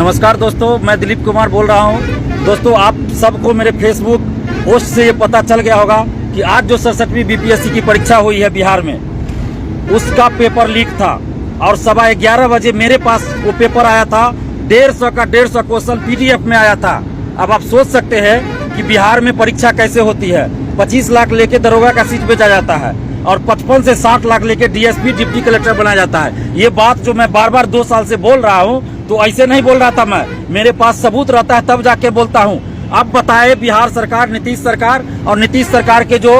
नमस्कार दोस्तों, मैं दिलीप कुमार बोल रहा हूं। दोस्तों, आप सबको मेरे फेसबुक पोस्ट से ये पता चल गया होगा कि आज जो 67वीं बीपीएससी की परीक्षा हुई है बिहार में, उसका पेपर लीक था और 11:15 बजे मेरे पास वो पेपर आया था। 150 क्वेश्चन पीडीएफ में आया था। अब आप सोच सकते हैं कि बिहार में परीक्षा कैसे होती है। 25 लाख लेके दरोगा का सीट बेचा जाता है और 55 से 60 लाख लेके डीएसपी डिप्टी कलेक्टर बनाया जाता है। ये बात जो मैं बार बार 2 साल से बोल रहा हूँ, तो ऐसे नहीं बोल रहा था मैं, मेरे पास सबूत रहता है तब जाके बोलता हूँ। अब बताए बिहार सरकार, नीतीश सरकार और नीतीश सरकार के जो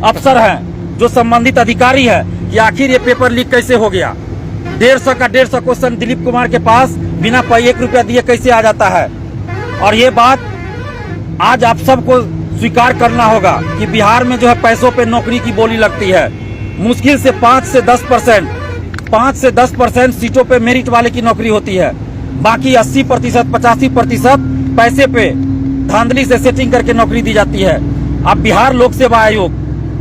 अफसर हैं, जो संबंधित अधिकारी है, कि आखिर ये पेपर लीक कैसे हो गया। 150 क्वेश्चन दिलीप कुमार के पास बिना 1 रुपया दिए कैसे आ जाता है। और ये बात आज आप सबको स्वीकार करना होगा कि बिहार में जो है पैसों पे नौकरी की बोली लगती है। मुश्किल से 5 से 10% सीटों पे मेरिट वाले की नौकरी होती है। बाकी 80%, 85% पैसे पे धांधली से सेटिंग करके नौकरी दी जाती है। अब बिहार लोक सेवा आयोग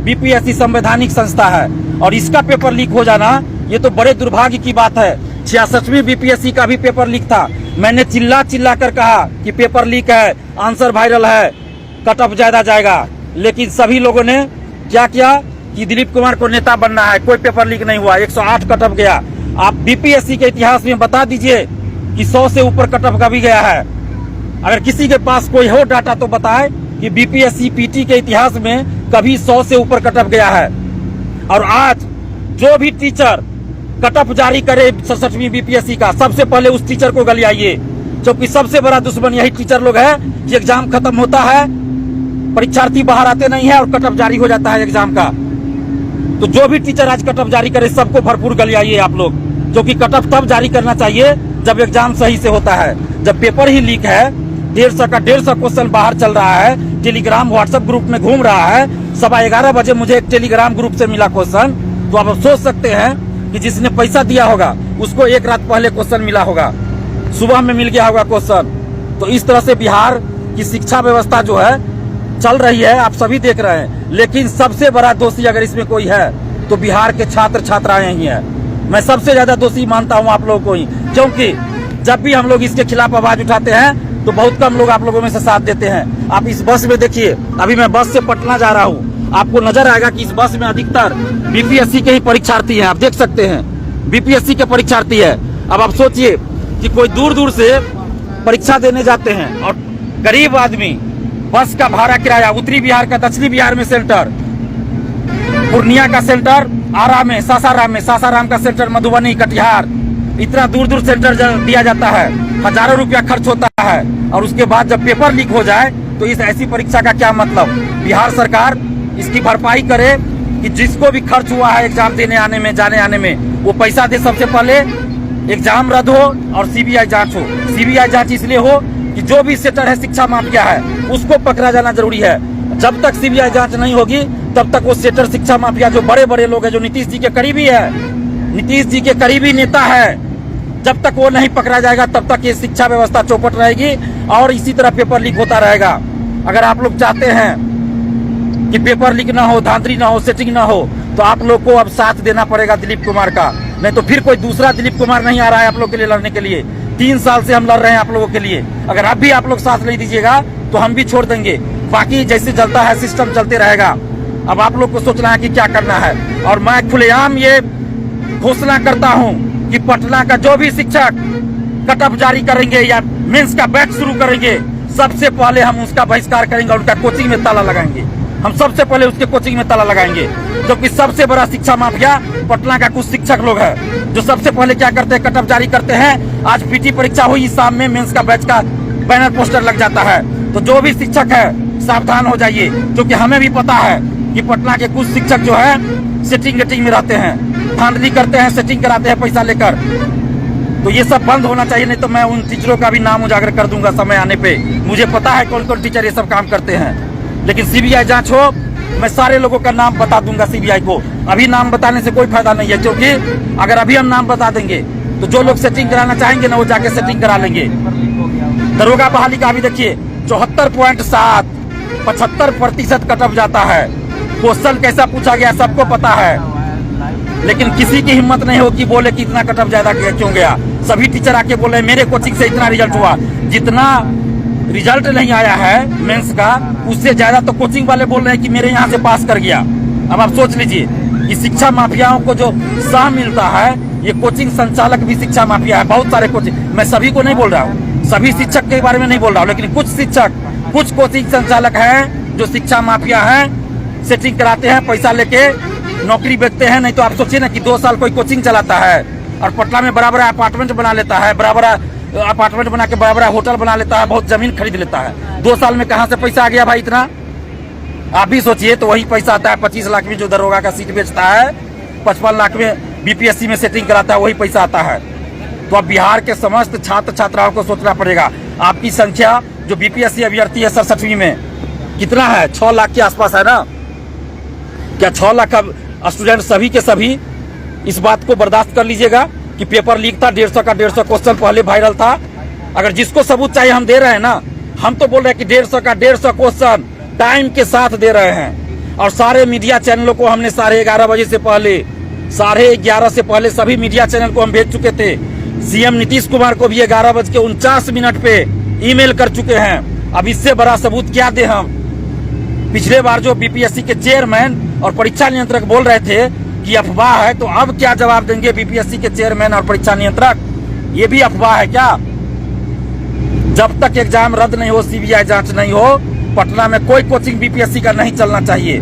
बीपीएससी संवैधानिक संस्था है और इसका पेपर लीक हो जाना ये तो बड़े दुर्भाग्य की बात है। 66वीं बीपीएससी का भी पेपर लीक था। मैंने चिल्ला कर कहा कि पेपर लीक है, आंसर वायरल है, कट ऑफ ज्यादा जाएगा, लेकिन सभी लोगों ने क्या किया कि दिलीप कुमार को नेता बनना है। कोई पेपर लीक नहीं हुआ, 108 कट ऑफ गया। आप बीपीएससी के इतिहास में बता दीजिए कि 100 से ऊपर कट ऑफ का भी गया है। अगर किसी के पास कोई हो डाटा तो बताए कि बीपीएससी पीटी के इतिहास में कभी 100 से ऊपर कट ऑफ गया है। और आज जो भी टीचर कट ऑफ जारी करे 67वीं बीपीएससी का, सबसे पहले उस टीचर को गलियाइए, क्योंकि सबसे बड़ा दुश्मन यही टीचर लोग है कि एग्जाम खत्म होता है, परीक्षार्थी बाहर आते नहीं है और कट ऑफ जारी हो जाता है एग्जाम का। तो जो भी टीचर आज कट ऑफ जारी करे, सबको भरपूर गलियाइए आप लोग, क्योंकि कट ऑफ तब जारी करना चाहिए जब एग्जाम सही से होता है। जब पेपर ही लीक है, 150 क्वेश्चन बाहर चल रहा है, टेलीग्राम व्हाट्सएप ग्रुप में घूम रहा है। 11:15 बजे मुझे एक टेलीग्राम ग्रुप से मिला क्वेश्चन। तो आप सोच सकते हैं कि जिसने पैसा दिया होगा उसको एक रात पहले क्वेश्चन मिला होगा, सुबह में मिल गया होगा क्वेश्चन। तो इस तरह से बिहार की शिक्षा व्यवस्था जो है चल रही है, आप सभी देख रहे हैं। लेकिन सबसे बड़ा दोषी अगर इसमें कोई है तो बिहार के छात्र छात्राएं ही हैं। मैं सबसे ज्यादा दोषी मानता हूं आप लोगों को ही, क्योंकि जब भी हम लोग इसके खिलाफ आवाज उठाते हैं तो बहुत कम लोग आप लोगों में से साथ देते हैं। आप इस बस में देखिए, अभी मैं बस से पटना जा रहा हूँ, आपको नजर आएगा कि इस बस में अधिकतर बीपीएससी के ही परीक्षार्थी हैं। आप देख सकते हैं बीपीएससी के परीक्षार्थी है। अब आप सोचिए कि कोई दूर दूर से परीक्षा देने जाते हैं और गरीब आदमी बस का भाड़ा किराया, उत्तरी बिहार का दक्षिणी बिहार में सेंटर, पूर्णिया का सेंटर आरा में, सासाराम का सेंटर मधुबनी, कटिहार, इतना दूर दूर सेंटर दिया जाता है, हजारों रुपया खर्च होता है। और उसके बाद जब पेपर लीक हो जाए तो इस ऐसी परीक्षा का क्या मतलब। बिहार सरकार इसकी भरपाई करे कि जिसको भी खर्च हुआ है एग्जाम देने आने में, जाने आने में, वो पैसा दे। सबसे पहले एग्जाम रद्द हो और सीबीआई जांच हो। सीबीआई जांच इसलिए हो कि जो भी सेटर है, शिक्षा माफिया है, उसको पकड़ा जाना जरूरी है। जब तक सीबीआई जांच नहीं होगी तब तक वो सेटर, शिक्षा माफिया, जो बड़े बड़े लोग हैं, जो नीतीश जी के करीबी है, नीतीश जी के करीबी नेता है, जब तक वो नहीं पकड़ा जाएगा तब तक ये शिक्षा व्यवस्था चौपट रहेगी और इसी तरह पेपर लीक होता रहेगा। अगर आप लोग चाहते हैं कि पेपर लीक ना हो, धांधली ना हो, सेटिंग ना हो, तो आप लोग को अब साथ देना पड़ेगा दिलीप कुमार का। नहीं तो फिर कोई दूसरा दिलीप कुमार नहीं आ रहा है आप लोग के लिए लड़ने के लिए। 3 साल से हम लड़ रहे हैं आप लोगों के लिए। अगर अब भी आप लोग साथ नहीं दीजिएगा तो हम भी छोड़ देंगे। बाकी जैसे चलता है सिस्टम चलते रहेगा। अब आप लोग को सोचना है कि क्या करना है। और मैं खुलेआम ये घोषणा करता हूं कि पटना का जो भी शिक्षक कट ऑफ जारी करेंगे या मेंस का बैच शुरू करेंगे, सबसे पहले हम उसका बहिष्कार करेंगे और उनका कोचिंग में ताला लगाएंगे। हम सबसे पहले उसके कोचिंग में ताला लगाएंगे, क्योंकि सबसे बड़ा शिक्षा माफिया पटना का कुछ शिक्षक लोग हैं, जो सबसे पहले क्या करते हैं, कट ऑफ जारी करते हैं। आज पीटी परीक्षा हुई, शाम में मेंस का बैच का बैनर पोस्टर लग जाता है। तो जो भी शिक्षक है सावधान हो जाइए, क्योंकि हमें भी पता है कि पटना के कुछ शिक्षक जो है सेटिंग में रहते हैं, धांधली करते हैं, सेटिंग कराते हैं पैसा लेकर। तो ये सब बंद होना चाहिए, नहीं तो मैं उन टीचरों का भी नाम उजागर कर दूंगा समय आने पे। मुझे पता है कौन कौन टीचर ये सब काम करते हैं। लेकिन सीबीआई जांच हो, मैं सारे लोगों का नाम बता दूंगा सीबीआई को। अभी नाम बताने से कोई फायदा नहीं है, क्योंकि अगर अभी हम नाम बता देंगे तो जो लोग सेटिंग कराना चाहेंगे ना, वो जाके सेटिंग करा लेंगे। दरोगा बहाली का भी देखिए, 74.7, 75% कट ऑफ जाता है। क्वेश्चन कैसा पूछा गया सबको पता है। लेकिन किसी की हिम्मत नहीं हो कि बोले कि इतना कटअप ज्यादा क्यों गया। सभी टीचर आके बोले मेरे कोचिंग से इतना रिजल्ट हुआ। जितना रिजल्ट नहीं आया है मेंस का, उससे ज्यादा तो कोचिंग वाले बोल रहे हैं कि मेरे यहाँ से पास कर गया। अब आप सोच लीजिए, ये शिक्षा माफियाओं को जो साह मिलता है, ये कोचिंग संचालक भी शिक्षा माफिया है। बहुत सारे कोचिंग, मैं सभी को नहीं बोल रहा हूँ, सभी शिक्षक के बारे में नहीं बोल रहा हूँ, लेकिन कुछ शिक्षक, कुछ कोचिंग संचालक हैं जो शिक्षा माफिया हैं, सेटिंग कराते हैं, पैसा लेके नौकरी बेचते हैं। नहीं तो आप सोचिए ना कि 2 साल कोई कोचिंग चलाता है और पटना में बड़ा बड़ा अपार्टमेंट बना लेता है, बड़ा बड़ा अपार्टमेंट बना के बड़ा बड़ा होटल बना लेता है, बहुत जमीन खरीद लेता है। 2 साल में कहाँ से पैसा आ गया भाई इतना? आप भी सोचिए। तो वही पैसा आता है 25 लाख में जो दरोगा का सीट बेचता है, 55 लाख में बीपीएससी में सेटिंग कराता है, वही पैसा आता है। तो अब बिहार के समस्त छात्र छात्राओं को सोचना पड़ेगा। आपकी संख्या जो बीपीएससी अभ्यर्थी है 67वीं में कितना है? 6 लाख के आसपास है ना। क्या 6 लाख का स्टूडेंट सभी के सभी इस बात को बर्दाश्त कर लीजिएगा कि पेपर लीक था, 150 का 150 क्वेश्चन पहले वायरल था? अगर जिसको सबूत चाहिए हम दे रहे हैं ना। हम तो बोल रहे हैं कि 150 का 150 क्वेश्चन टाइम के साथ दे रहे हैं। और सारे मीडिया चैनलों को हमने 11:30 बजे से पहले, 11:30 से पहले सभी मीडिया चैनल को हम भेज चुके थे। सीएम नीतीश कुमार को भी 11:49 पे ईमेल कर चुके हैं। अब इससे बड़ा सबूत क्या दे हम? पिछले बार जो बीपीएससी के चेयरमैन और परीक्षा नियंत्रक बोल रहे थे कि अफवाह है, तो अब क्या जवाब देंगे बीपीएससी के चेयरमैन और परीक्षा नियंत्रक? ये भी अफवाह है क्या? जब तक एग्जाम रद्द नहीं हो, सीबीआई जांच नहीं हो, पटना में कोई कोचिंग बीपीएससी का नहीं चलना चाहिए।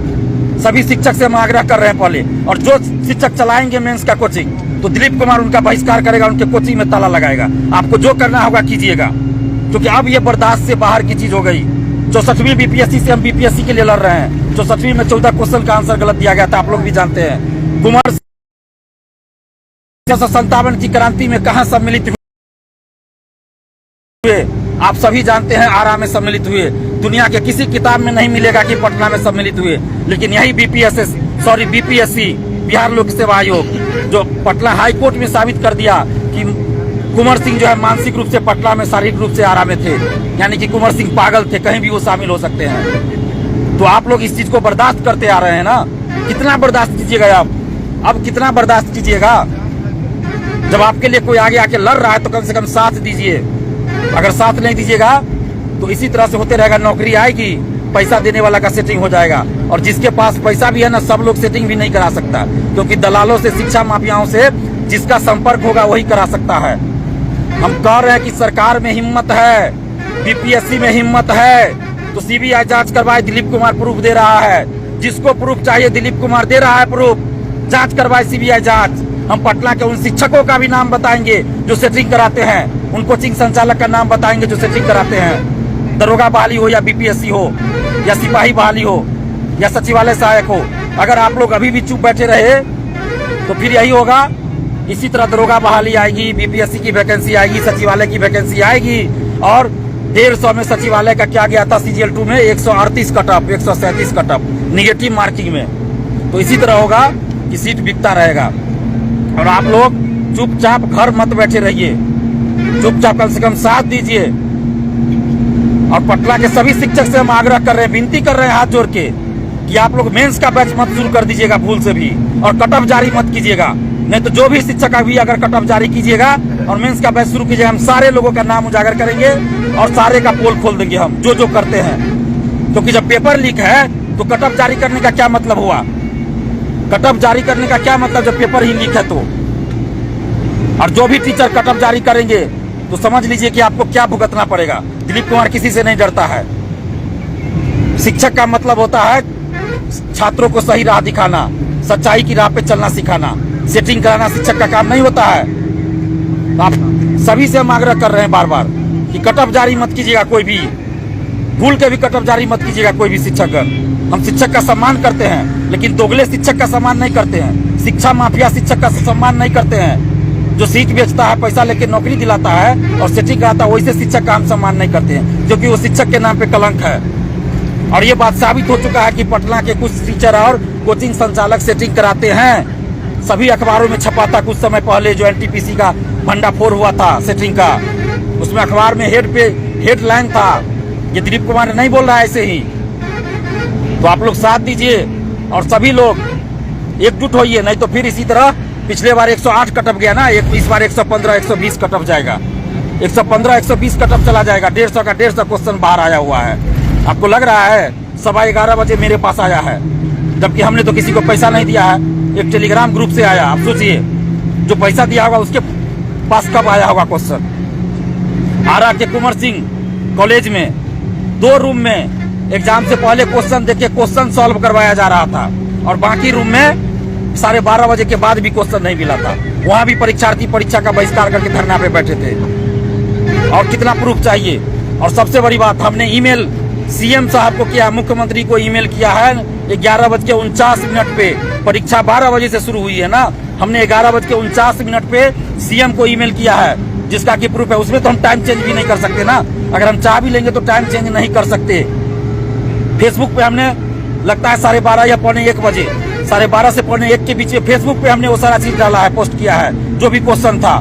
सभी शिक्षक से हम आग्रह कर रहे हैं पहले। और जो शिक्षक चलाएंगे मेंस का कोचिंग, तो दिलीप कुमार उनका बहिष्कार करेगा, उनके कोचिंग में ताला लगाएगा। आपको जो करना होगा कीजिएगा, क्योंकि अब ये बर्दाश्त से बाहर की चीज हो गई। 64वीं बीपीएससी से हम बीपीएससी के लिए लड़ रहे हैं। 64वीं में 14 क्वेश्चन का आंसर गलत दिया गया था, आप लोग भी जानते हैं। कुमार 1957 की क्रांति में कहां सम्मिलित हुए? आप सभी जानते हैं, आरा में सम्मिलित हुए। दुनिया के किसी किताब में नहीं मिलेगा कि पटना में सम्मिलित हुए। लेकिन यही बीपीएससी, बिहार लोक सेवा आयोग, जो पटना हाई कोर्ट में साबित कर दिया कि कुंवर सिंह जो है मानसिक रूप से पटना में, शारीरिक रूप से आरा में थे। यानी कि कुंवर सिंह पागल थे, कहीं भी वो शामिल हो सकते हैं। तो आप लोग इस चीज को बर्दाश्त करते आ रहे हैं ना। कितना बर्दाश्त कीजिएगा आप? अब कितना बर्दाश्त कीजिएगा? जब आपके लिए कोई आगे आके लड़ रहा है तो कम से कम साथ दीजिए। अगर साथ नहीं दीजिएगा तो इसी तरह से होते रहेगा। नौकरी आएगी, पैसा देने वाला का सेटिंग हो जाएगा, और जिसके पास पैसा भी है ना, सब लोग सेटिंग भी नहीं करा सकता, क्योंकि दलालों से, शिक्षा माफियाओं से जिसका संपर्क होगा वही करा सकता है। हम कह रहे हैं कि सरकार में हिम्मत है, बीपीएससी में हिम्मत है, तो सीबीआई जांच करवाए। दिलीप कुमार प्रूफ दे रहा है, जिसको प्रूफ चाहिए दिलीप कुमार दे रहा है प्रूफ। जांच करवाए सीबीआई जांच। हम पटना के उन शिक्षकों का भी नाम बताएंगे जो सेटिंग कराते हैं, उन कोचिंग संचालक का नाम बताएंगे जो सेटिंग कराते हैं। दरोगा बहाली हो या बीपीएससी हो या सिपाही बहाली हो या सचिवालय सहायक हो, अगर आप लोग अभी भी चुप बैठे रहे तो फिर यही होगा। इसी तरह दरोगा बहाली आएगी, बीपीएससी की वैकेंसी आएगी, सचिवालय की वैकेंसी आएगी। और 150 में सचिवालय का क्या गया था सीजीएल 2 में 138 कटअप, 137 कटअप निगेटिव मार्किंग में। तो इसी तरह होगा कि सीट बिकता रहेगा। और आप लोग चुपचाप घर मत बैठे रहिए, चुपचाप कम से कम साथ दीजिए। और पटना के सभी शिक्षक से हम आग्रह कर रहे हैं, विनती कर रहे हैं हाथ जोड़ के, कि आप लोग मेंस का बैच मत शुरू कर दीजिएगा भूल से भी, और कटअप जारी मत कीजिएगा। नहीं तो जो भी शिक्षक अभी अगर कटअप जारी कीजिएगा और मेंस का बैच शुरू कीजिएगा, हम सारे लोगों का नाम उजागर करेंगे और सारे का पोल खोल देंगे हम, जो जो करते हैं। क्योंकि जब पेपर लीक है तो कटअप जारी करने का क्या मतलब हुआ? कटअप जारी करने का क्या मतलब जब पेपर ही लीक है तो? और जो भी टीचर कटअप जारी करेंगे तो समझ लीजिए कि आपको क्या भुगतना पड़ेगा। दिलीप कुमार किसी से नहीं डरता है। शिक्षक का मतलब होता है छात्रों को सही राह दिखाना, सच्चाई की राह पे चलना सिखाना। सेटिंग कराना शिक्षक का काम नहीं होता है। आप सभी से हम आग्रह कर रहे हैं बार बार कि कटअप जारी मत कीजिएगा, कोई भी भूल के भी कटअप जारी मत कीजिएगा कोई भी शिक्षकगण। हम शिक्षक का सम्मान करते हैं, लेकिन दोगले शिक्षक का सम्मान नहीं करते हैं। शिक्षा माफिया शिक्षक का सम्मान नहीं करते हैं। जो सीट बेचता है, पैसा लेके नौकरी दिलाता है और सेटिंग कराता है, वैसे शिक्षक का हम सम्मान नहीं करते हैं, क्योंकि वो शिक्षक के नाम पे कलंक है। और ये बात साबित हो चुका है कि पटना के कुछ टीचर और कोचिंग संचालक सेटिंग कराते हैं। सभी अखबारों में छपा था कुछ समय पहले, जो एनटीपीसी का भंडाफोड़ हुआ था सेटिंग का, उसमें अखबार में हेडलाइन था। ये दिलीप कुमार नहीं बोल रहा है ऐसे ही। तो आप लोग साथ दीजिए और सभी लोग एकजुट होइए, नहीं तो फिर इसी तरह पिछले बार 108 कटअप गया ना, इस बार 115 120 कटअप जाएगा, 115 120 कटअप चला जाएगा। 150 का 150 क्वेश्चन बाहर आया हुआ है। आपको लग रहा है 11:15 बजे मेरे पास आया है, जबकि हमने तो किसी को पैसा नहीं दिया है, एक टेलीग्राम ग्रुप से आया। आप सोचिए जो पैसा दिया होगा उसके पास कब आया होगा क्वेश्चन। आरा के कुंवर सिंह कॉलेज में 2 रूम में एग्जाम से पहले क्वेश्चन देके क्वेश्चन सॉल्व करवाया जा रहा था, और बाकी रूम में 12:30 बजे के बाद भी क्वेश्चन नहीं मिला था। वहां भी परीक्षार्थी परीक्षा का बहिष्कार करके धरना पे बैठे थे। और कितना प्रूफ चाहिए। और सबसे बड़ी बात, हमने ईमेल सीएम साहब को किया, मुख्यमंत्री को ईमेल किया है 11:49 पे। परीक्षा 12 बजे से शुरू हुई है ना, हमने 11:49 पे सीएम को ईमेल किया है, जिसका की प्रूफ है। उसमें तो हम टाइम चेंज भी नहीं कर सकते ना, अगर हम चाह भी लेंगे तो टाइम चेंज नहीं कर सकते। फेसबुक पे हमने लगता है 12:30 या 1:45 बजे, 12:30 से 1:45 के बीच में फेसबुक पे हमने वो सारा चीज डाला है, पोस्ट किया है, जो भी क्वेश्चन था।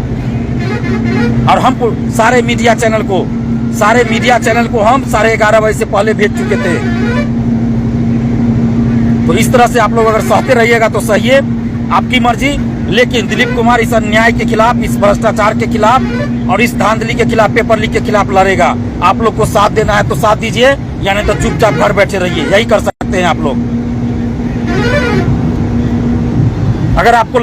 और हम सारे मीडिया चैनल को हम 11:30 बजे से पहले भेज चुके थे। तो इस तरह से आप लोग अगर सहते रहिएगा तो सही है, आपकी मर्जी। लेकिन दिलीप कुमार इस अन्याय के खिलाफ, इस भ्रष्टाचार के खिलाफ और इस धांधली के खिलाफ, पेपर लीक के खिलाफ लड़ेगा। आप लोग को साथ देना है तो साथ दीजिए, या नहीं तो चुपचाप घर बैठे रहिए। यही कर सकते हैं आप लोग। अगर आपको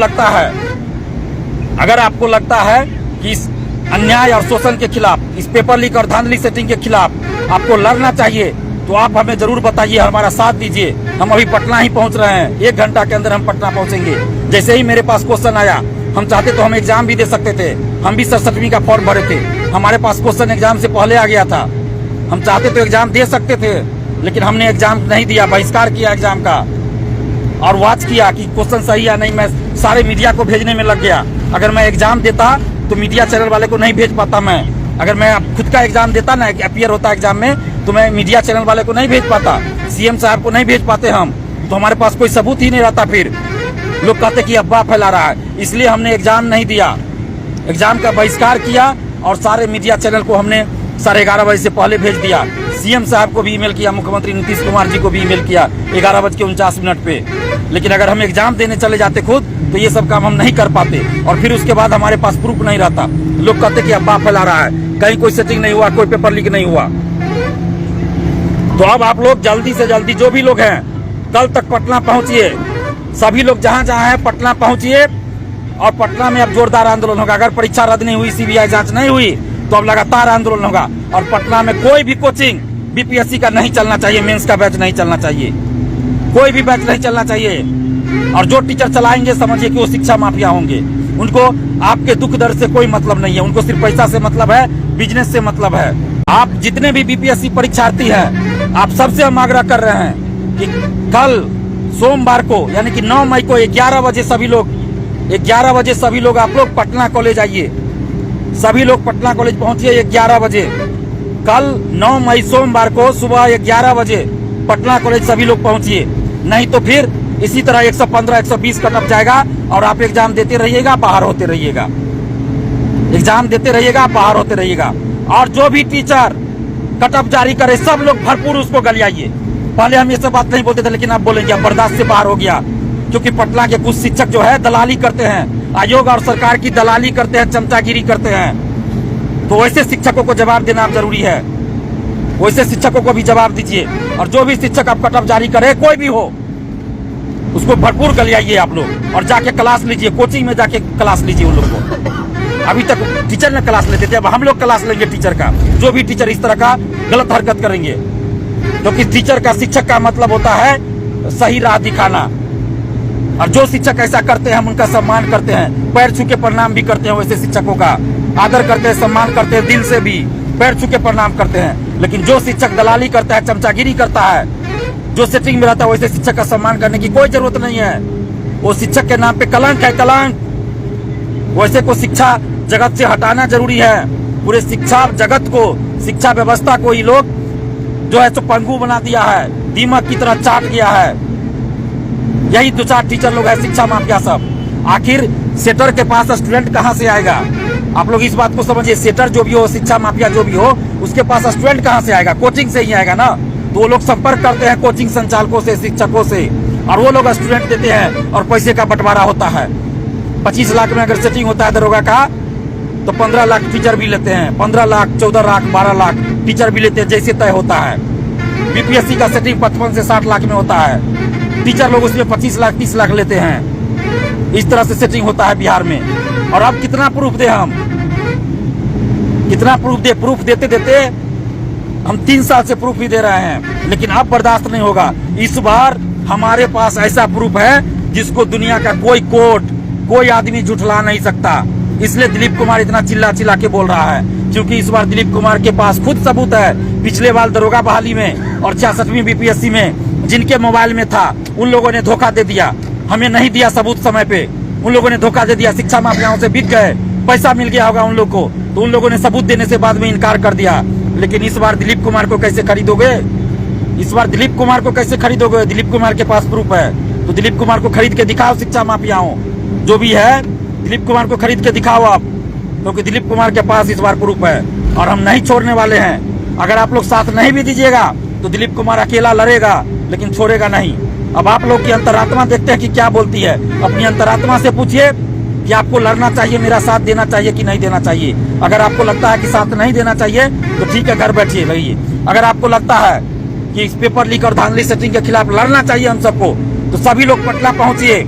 लगता है कि इस अन्याय और शोषण के खिलाफ, इस पेपर लीक और धांधली सेटिंग के खिलाफ आपको लड़ना चाहिए, तो आप हमें जरूर बताइए, हमारा साथ दीजिए। हम अभी पटना ही पहुंच रहे हैं, 1 घंटा के अंदर हम पटना पहुंचेंगे। जैसे ही मेरे पास क्वेश्चन आया, हम चाहते तो हम एग्जाम भी दे सकते थे, हम भी 67वीं का फॉर्म भरे थे, हमारे पास क्वेश्चन एग्जाम से पहले आ गया था। हम चाहते तो एग्जाम दे सकते थे, लेकिन हमने एग्जाम नहीं दिया, बहिष्कार किया एग्जाम का, और वॉच किया कि क्वेश्चन सही या नहीं। मैं सारे मीडिया को भेजने में लग गया। अगर मैं एग्जाम देता तो मीडिया चैनल वाले को नहीं भेज पाता मैं। अगर मैं खुद का एग्जाम देता ना, अपीयर होता एग्जाम में, तो मैं मीडिया चैनल वाले को नहीं भेज पाता, सीएम साहब को नहीं भेज पाते हम, तो हमारे पास कोई सबूत ही नहीं रहता। फिर लोग कहते कि अफवाह फैला रहा है। इसलिए हमने एग्जाम नहीं दिया, एग्जाम का बहिष्कार किया, और सारे मीडिया चैनल को हमने 11:30 बजे से पहले भेज दिया। सीएम साहब को भी ईमेल किया, मुख्यमंत्री नीतीश कुमार जी को भी ईमेल किया 11:49 पे। लेकिन अगर हम एग्जाम देने चले जाते खुद, तो ये सब काम हम नहीं कर पाते, और फिर उसके बाद हमारे पास प्रूफ नहीं रहता। लोग कहते कि अफवाह फैला रहा है, कहीं कोई सेटिंग नहीं हुआ, कोई पेपर लीक नहीं हुआ। तो अब आप लोग जल्दी से जल्दी, जो भी लोग हैं, कल तक पटना पहुंचिए। सभी लोग जहां जहां हैं पटना पहुंचिए, और पटना में अब जोरदार आंदोलन होगा। अगर परीक्षा रद्द नहीं हुई, सीबीआई जांच नहीं हुई, तो अब लगातार आंदोलन होगा। और पटना में कोई भी कोचिंग बीपीएससी का नहीं चलना चाहिए, मेंस का बैच नहीं चलना चाहिए, कोई भी बैच नहीं चलना चाहिए। और जो टीचर चलाएंगे, समझिए कि वो शिक्षा माफिया होंगे। उनको आपके दुख दर्द से कोई मतलब नहीं है, उनको सिर्फ पैसा से मतलब है, बिजनेस से मतलब है। आप जितने भी बीपीएससी परीक्षार्थी हैं, आप सबसे हम आग्रह कर रहे हैं कि कल सोमवार को, यानी कि 9 मई को 11 बजे सभी लोग आप लोग पटना कॉलेज आइए। सभी लोग पटना कॉलेज पहुंचिए 11 बजे। कल 9 मई सोमवार को सुबह 11 बजे पटना कॉलेज सभी लोग पहुंचिए। नहीं तो फिर इसी तरह 115 120 कटअप जाएगा, और आप एग्जाम देते रहिएगा, बाहर होते रहिएगा, एग्जाम देते रहिएगा, बाहर होते रहिएगा। और जो भी टीचर कटअप जारी करे, सब लोग भरपूर उसको गलियाइए। पहले हम ये सब बात नहीं बोलते थे, लेकिन आप बोलेंगे, अब बर्दाश्त से बाहर हो गया। क्योंकि पटना के कुछ शिक्षक जो है दलाली करते हैं, आयोग और सरकार की दलाली करते हैं, चमचागिरी करते हैं। तो वैसे शिक्षकों को जवाब देना जरूरी है, वैसे शिक्षकों को भी जवाब दीजिए। और जो भी शिक्षक आप कटअप जारी करे, कोई भी हो, उसको भरपूर गलियाइए आप लोग, और जाके क्लास लीजिए, कोचिंग में जाके क्लास लीजिए उन लोग को। अभी तक टीचर ने क्लास लेते थे, अब हम लोग क्लास लेंगे टीचर का। जो भी टीचर इस तरह का गलत हरकत करेंगे, क्योंकि टीचर का, शिक्षक का मतलब होता है सही राह दिखाना। और जो शिक्षक ऐसा करते हैं, हम उनका सम्मान करते हैं, पैर छू के प्रणाम भी करते हैं। वैसे शिक्षकों का आदर करते हैं, सम्मान करते हैं, दिल से भी पैर छू के प्रणाम करते हैं। लेकिन जो शिक्षक दलाली करता है, चमचागिरी करता है, जो सेटिंग में रहता है, वैसे शिक्षक का सम्मान करने की कोई जरूरत नहीं है। वो शिक्षक के नाम पे कलंक है, कलंक। वैसे को शिक्षा जगत से हटाना जरूरी है। पूरे शिक्षा जगत को, शिक्षा व्यवस्था को ये लोग जो है तो पंगु बना दिया है, दीमक की तरह चाट गया है। यही 2-4 टीचर लोग है, शिक्षा माफिया सब। आखिर सेटर के पास स्टूडेंट कहाँ से आएगा? आप लोग इस बात को समझिए। सेटर जो भी हो, शिक्षा माफिया जो भी हो, उसके पास स्टूडेंट कहाँ से आएगा? कोचिंग से ही आएगा ना। तो वो लोग संपर्क करते हैं कोचिंग संचालकों से, शिक्षकों से, और वो लोग स्टूडेंट देते हैं और पैसे का बंटवारा होता है। 25 लाख में अगर सेटिंग होता है दरोगा का तो 15 लाख टीचर भी लेते हैं, 15 लाख 14 लाख 12 लाख टीचर भी लेते हैं, जैसे तय होता है। बीपीएससी का सेटिंग 55 से 60 लाख में होता है, टीचर लोग उसमें 25 लाख 30 लाख लेते हैं। इस तरह से सेटिंग होता है बिहार में। और अब कितना प्रूफ दे, हम कितना प्रूफ दे? प्रूफ देते देते हम 3 साल से प्रूफ ही दे रहे हैं, लेकिन अब बर्दाश्त नहीं होगा। इस बार हमारे पास ऐसा प्रूफ है जिसको दुनिया का कोई कोर्ट, कोई आदमी झुठला नहीं सकता। इसलिए दिलीप कुमार इतना चिल्ला चिल्ला के बोल रहा है, क्योंकि इस बार दिलीप कुमार के पास खुद सबूत है। पिछले बार दरोगा बहाली में और 66वीं बीपीएससी में जिनके मोबाइल में था उन लोगों ने धोखा दे दिया, हमें नहीं दिया सबूत समय पे, उन लोगों ने धोखा दे दिया, शिक्षा माफियाओं से बिक गए, पैसा मिल गया होगा उन लोग को, तो उन लोगों ने सबूत देने से बाद में इनकार कर दिया। लेकिन इस बार दिलीप कुमार को कैसे खरीदोगे? इस बार दिलीप कुमार को कैसे खरीदोगे? दिलीप कुमार के पास प्रूफ है, तो दिलीप कुमार को खरीद के दिखाओ। शिक्षा माफियाओं जो भी है, दिलीप कुमार को खरीद के दिखाओ आप, क्योंकि दिलीप कुमार के पास इस बार प्रूफ है और हम नहीं छोड़ने वाले हैं। अगर आप लोग साथ नहीं भी दीजिएगा तो दिलीप कुमार अकेला लड़ेगा, लेकिन छोड़ेगा नहीं। अब आप लोग की अंतरात्मा देखते हैं कि क्या बोलती है। अपनी अंतरात्मा से पूछिए कि आपको लड़ना चाहिए, मेरा साथ देना चाहिए कि नहीं देना चाहिए। अगर आपको लगता है कि साथ नहीं देना चाहिए तो ठीक है, घर बैठिए रहिए। अगर आपको लगता है कि इस पेपर लीक और धांधली सेटिंग के खिलाफ लड़ना चाहिए हम सबको, तो सभी लोग पटना पहुंचिए,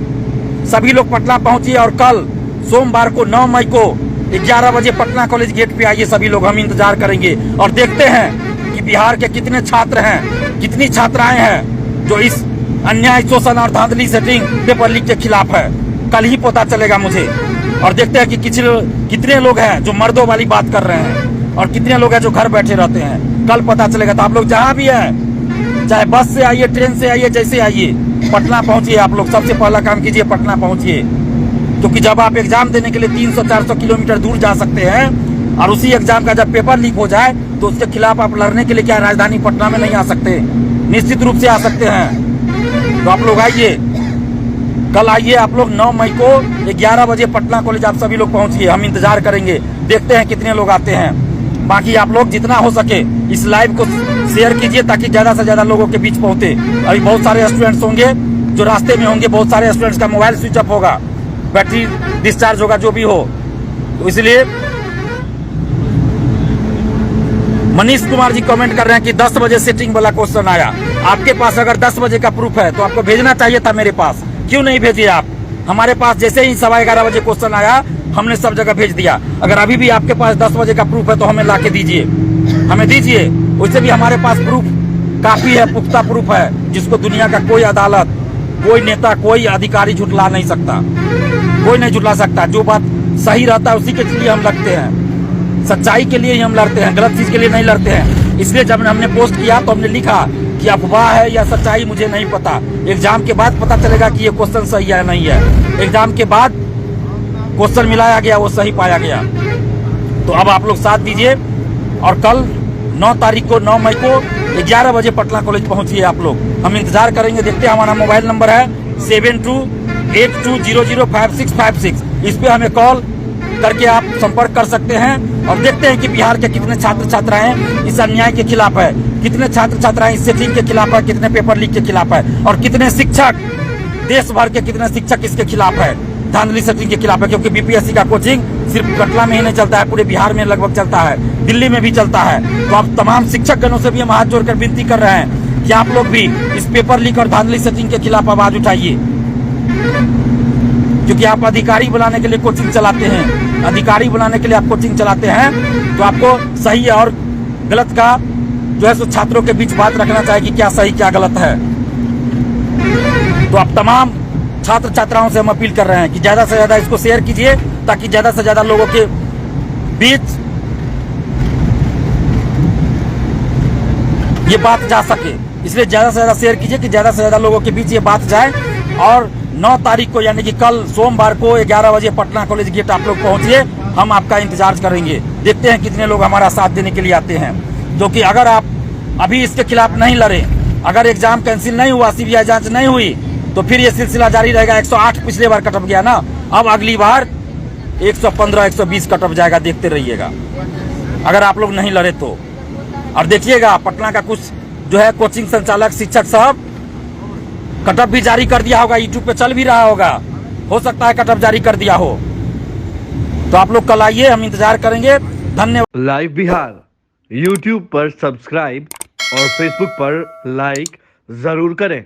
सभी लोग पटना पहुंचिए। और कल सोमवार को 9 मई को 11 बजे पटना कॉलेज गेट पे आइए सभी लोग, हम इंतजार करेंगे। और देखते हैं कि बिहार के कितने छात्र हैं, कितनी छात्राएं हैं जो इस अन्याय, शोषण और धांधली सेटिंग पेपर लीक के खिलाफ है। कल ही पता चलेगा मुझे। और देखते हैं कि कितने लोग हैं जो मर्दों वाली बात कर रहे हैं और कितने लोग हैं जो घर बैठे रहते हैं। कल पता चलेगा। तो आप लोग जहां भी है, चाहे बस से आइए, ट्रेन से आइए, जैसे आइए, पटना पहुंचिए। आप लोग सबसे पहला काम कीजिए, पटना पहुंचिए, क्योंकि जब आप एग्जाम देने के लिए 300-400 किलोमीटर दूर जा सकते हैं और उसी एग्जाम का जब पेपर लीक हो जाए तो उसके खिलाफ आप लड़ने के लिए क्या राजधानी पटना में नहीं आ सकते? निश्चित रूप से आ सकते हैं। तो आप लोग आइए, कल आइए आप लोग 9 मई को 11 बजे पटना कॉलेज आप सभी लोग पहुंचिए, हम इंतजार करेंगे। देखते हैं कितने लोग आते हैं। बाकी आप लोग जितना हो सके इस लाइव को शेयर कीजिए ताकि ज्यादा से ज्यादा लोगों के बीच पहुंचे। अभी बहुत सारे स्टूडेंट्स होंगे जो रास्ते में होंगे, बहुत सारे स्टूडेंट्स का मोबाइल स्विच ऑफ होगा, बैटरी डिस्चार्ज होगा, जो भी हो। तो इसलिए मनीष कुमार जी कमेंट कर रहे हैं कि 10 बजे सेटिंग वाला क्वेश्चन आया। आपके पास अगर 10 बजे का प्रूफ है तो आपको भेजना चाहिए था मेरे पास, क्यों नहीं भेजिए आप? हमारे पास जैसे ही 11:15 बजे क्वेश्चन आया हमने सब जगह भेज दिया। अगर अभी भी आपके पास 10 बजे का प्रूफ है तो हमें ला के दीजिए, हमें दीजिए। वैसे भी हमारे पास प्रूफ काफी है, पुख्ता प्रूफ है, जिसको दुनिया का कोई अदालत, कोई नेता, कोई अधिकारी झुठला नहीं सकता, कोई नहीं झुठला सकता। जो बात सही रहता है उसी के लिए हम लड़ते हैं, सच्चाई के लिए ही हम लड़ते हैं, गलत चीज के लिए नहीं लड़ते हैं। इसलिए जब हमने पोस्ट किया तो हमने लिखा कि अफवाह है या सच्चाई मुझे नहीं पता, एग्जाम के बाद पता चलेगा कि ये क्वेश्चन सही है या नहीं है। एग्जाम के बाद क्वेश्चन मिलाया गया, वो सही पाया गया। तो अब आप लोग साथ दीजिए और कल 9 तारीख को 9 मई को 11 बजे पटना कॉलेज पहुंचिए आप लोग, हम इंतजार करेंगे। देखते हैं, हमारा मोबाइल नंबर है 7282005656। इस पे हमें कॉल करके आप संपर्क कर सकते हैं। और देखते हैं कि बिहार के कितने छात्र छात्राएं इस अन्याय के खिलाफ है, कितने छात्र छात्राएं इस सेटिंग के खिलाफ है, कितने पेपर लीक के खिलाफ है, और कितने शिक्षक, देश भर के कितने शिक्षक इसके खिलाफ है, धांधली सेटिंग के खिलाफ है। क्योंकि बीपीएससी का कोचिंग सिर्फ पटना में ही नहीं चलता है, पूरे बिहार में लगभग चलता है, दिल्ली में भी चलता है। तो अब तमाम शिक्षक गणों से भी हम हाथ जोड़कर विनती कर रहे हैं कि आप लोग भी इस पेपर लीक और धांधली सेटिंग के खिलाफ आवाज उठाइए। क्योंकि आप अधिकारी बनाने के लिए कोचिंग चलाते हैं, अधिकारी बनाने के लिए आप कोचिंग चलाते हैं, तो आपको सही और गलत का जो है सो छात्रों के बीच बात रखना चाहिए कि क्या सही क्या गलत है। तो आप तमाम छात्र छात्राओं से हम अपील कर रहे हैं कि ज्यादा से ज्यादा इसको शेयर कीजिए ताकि ज्यादा से ज्यादा लोगों के बीच ये बात जा सके। इसलिए ज्यादा से ज्यादा शेयर कीजिए कि ज्यादा से ज्यादा लोगों के बीच ये बात जाए। और 9 तारीख को यानी कि कल सोमवार को 11 बजे पटना कॉलेज गेट आप लोग पहुंचिए, हम आपका इंतजार करेंगे। देखते हैं कितने लोग हमारा साथ देने के लिए आते हैं। जो कि अगर आप अभी इसके खिलाफ नहीं लड़े, अगर एग्जाम कैंसिल नहीं हुआ, सीबीआई जांच नहीं हुई, तो फिर ये सिलसिला जारी रहेगा। 108 पिछले बार कट गया ना, अब अगली बार 115 120 कट जाएगा, देखते रहिएगा अगर आप लोग नहीं लड़े तो। और देखिएगा पटना का कुछ जो है कोचिंग संचालक, शिक्षक साहब कटअप भी जारी कर दिया होगा, यूट्यूब पे चल भी रहा होगा, हो सकता है कटअप जारी कर दिया हो। तो आप लोग कल आइए, हम इंतजार करेंगे। धन्यवाद। लाइव बिहार यूट्यूब पर सब्सक्राइब और फेसबुक पर लाइक जरूर करें।